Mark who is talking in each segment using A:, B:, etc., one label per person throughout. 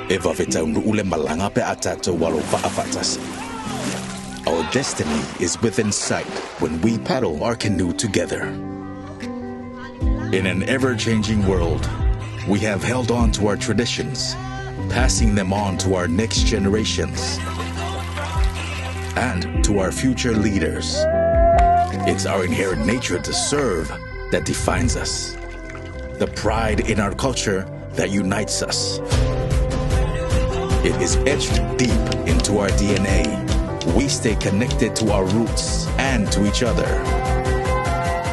A: Eva vetaunu ule malanga pe atato walo fa'afatasi. Our destiny is within sight when we paddle our canoe together. In an ever-changing world, we have held on to our traditions, passing them on to our next generations and to our future leaders. It's our inherent nature to serve that defines us, the pride in our culture that unites us. It is etched deep into our DNA. We stay connected to our roots and to each other,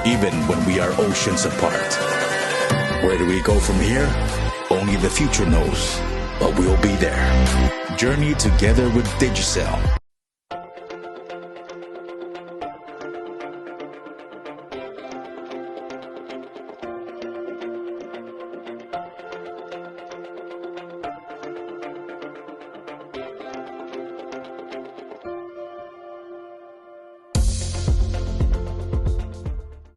A: even when we are oceans apart. Where do we go from here? Only the future knows, but we'll be there. Journey together with Digicel.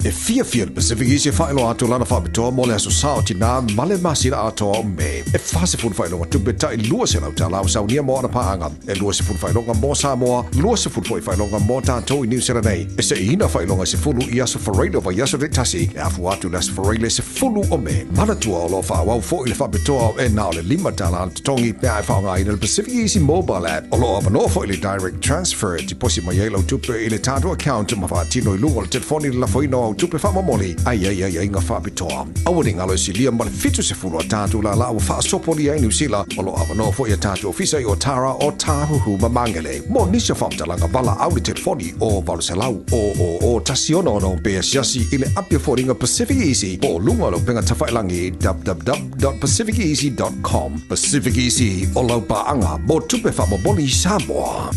B: E fia Pacific East whaelo ato lana whaapitoa mo le aso sao tina male masira atoa o me. E whase fun whaelonga tupeta I lua se lau ta lau saunia mo ana paanga. E lua se fun whaelonga mo Samoa, lua se fun whaelonga mo tātou I New Zealand nei. E se ina whaelonga se fulu I aso whareilo wa yaso re tasi. E afu atu las whareile se fulu o me. Manatua o lo whaawau fo I le whaapitoa o e nao le lima tala tongi pia e whaonga I le Pacific Easy mobile app. O lo apano fo I le direct transfer ti posi mai elo tupe I le tātou account ma whaatino I lungo le telefoni la whaino tupe whamamoli ai nga whaapitoa. Awaring alo si lia male fitu se fulu a tātou la la o whaasopoli ai New Zealand o lo awano fo I tātou ofisa I o Tara o Tāhuhu mamangele. Mo nisa whamtalanga wala au le telefoni o Valuselau o Tasiona no Bea Siasi I le apia fōringa Pacific Easy o lunga lo penga tawhailangi www.pacificeasy.com. Pacific Easy o lau paanga mo tupe whamamoli Samoa.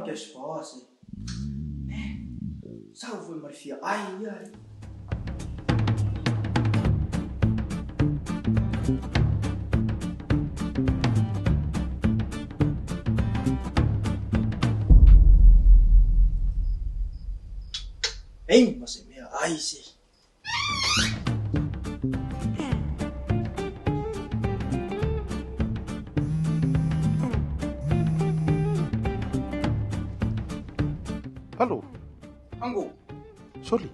C: que se fosse. Salve, Marfia. Ai, ai. Ei, mas é minha. Ai, sim.
D: Halo,
C: Anggo.
D: sorry.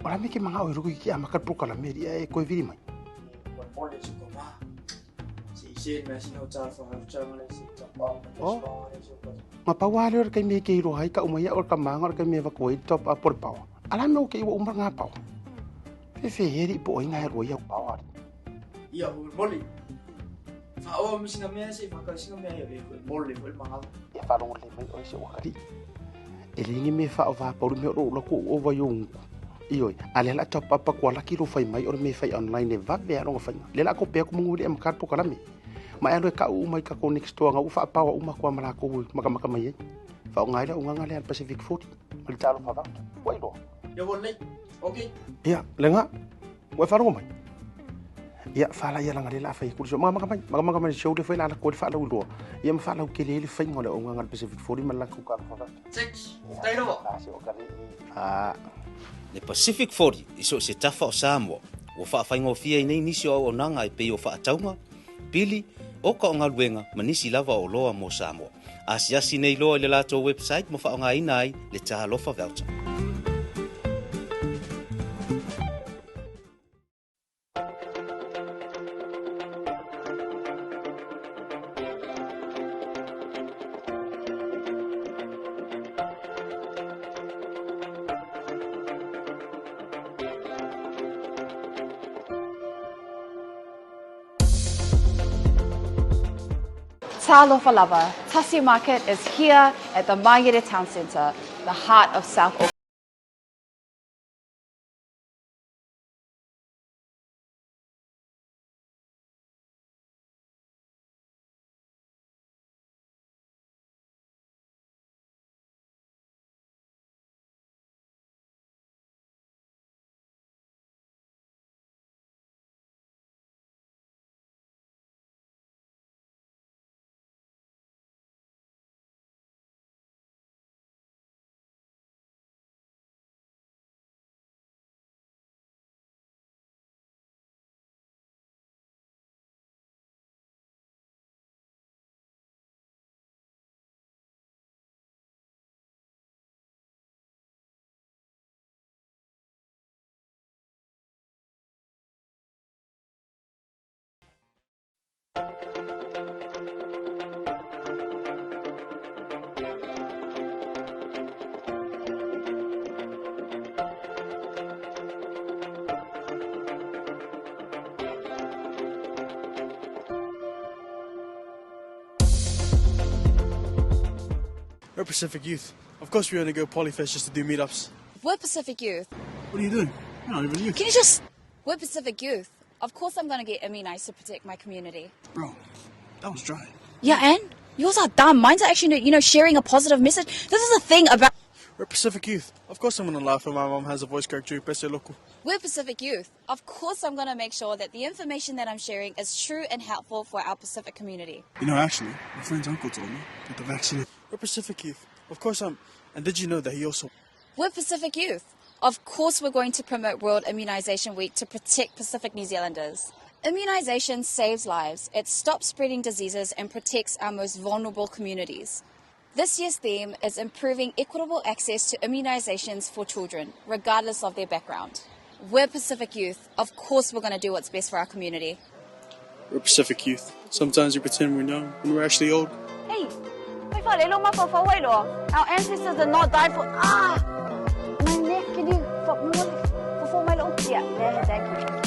D: Marami ke mga oiro ki amakat po kalameri ko viri mai.
C: Boleh juga mah. Si masih nak cakap macam mana sih cakap.
D: Oh. Mapawali or kay me ke ro hay ka umaya or kamanga or kay me ko top up por pau. Alam mo ke umar nga pau. Fe heri po nga ro ya pau.
C: Iya, boleh. Fa'awa mesti namanya sih, maka sih namanya ya boleh mahal.
D: Ya falong le mai o se wakari. Elingi me fa va por me ro lo ko over yung. Iyo, ale la top up ko la kilo fai mai or me fai online ne va be ro fai. Le la ko pe ko munguli am kat po kalami. Ma ero ka u mai ka ko next to nga u fa pa u ma ko mala ko maka mai. Fa ngai la unga ngale Pacific 40. Mal talo fa va. Wai do.
C: Ya boleh. Okey.
D: Iya, lenga. Wa fa ro mai. Iya, fa la ya la ngale la fai ku so maka mai show de fai la ko fa la u do. Iya ma fa la ke le fai ngole unga ngal Pacific 40 mal la ku ka fa va.
C: Cek. Tai ro.
D: Ah,
E: Le Pacific 40 iso se tafa o Samoa. O whaafainga o fia nei nisi o nanga e pei o whaataunga. Pili, o ka o ngā luenga manisi lava o loa mo Samoa. Asiasi nei loa le lato website mo whaonga inai le taha lofa voucher.
F: Talofa Lava. Tasi Market is here at the Mangere Town Centre, the heart of South Auckland.
G: We're Pacific Youth. Of course we want to go Polyfest just to do meetups.
H: We're Pacific Youth.
G: What are you doing? You're not even youth.
H: Can you just... We're Pacific Youth. Of course I'm going to get immunized to protect my community.
G: Bro, that was dry.
H: Yeah, and yours are dumb. Mine's are actually, sharing a positive message. This is the thing about...
G: We're Pacific Youth. Of course I'm going to laugh when my mom has a voice crack too. Pese loco.
H: We're Pacific Youth. Of course I'm going to make sure that the information that I'm sharing is true and helpful for our Pacific community.
G: You know, actually, my friend's uncle told me that the vaccine... We're Pacific Youth. Of course I'm... And did you know that he also...
H: We're Pacific Youth. Of course we're going to promote World Immunisation Week to protect Pacific New Zealanders. Immunisation saves lives. It stops spreading diseases and protects our most vulnerable communities. This year's theme is improving equitable access to immunisations for children, regardless of their background. We're Pacific Youth. Of course we're going to do what's best for our community.
G: We're Pacific Youth. Sometimes we pretend we're young when we're actually old.
F: Hey, our ancestors did not die for... My neck, can you... For my little... Yeah, there, thank you.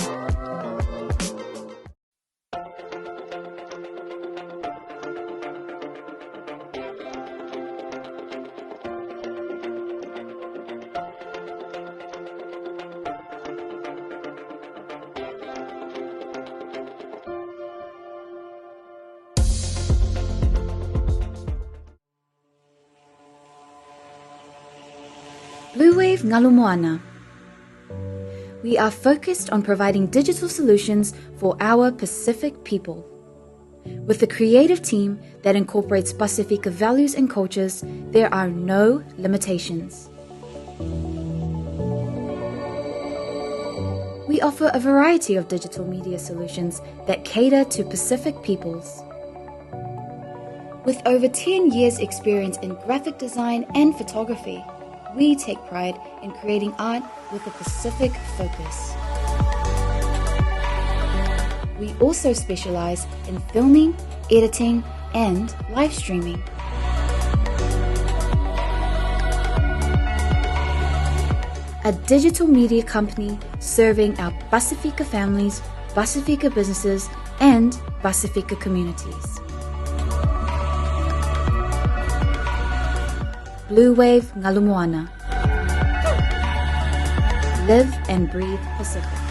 I: Bluwave Ngalumoana. We are focused on providing digital solutions for our Pacific people. With a creative team that incorporates Pasifika values and cultures, there are no limitations. We offer a variety of digital media solutions that cater to Pacific peoples. With over 10 years' experience in graphic design and photography, we take pride in creating art with a Pacific focus. We also specialize in filming, editing, and live streaming. A digital media company serving our Pasifika families, Pasifika businesses, and Pasifika communities. Bluwave Ngalumoana. Live and breathe Pacific.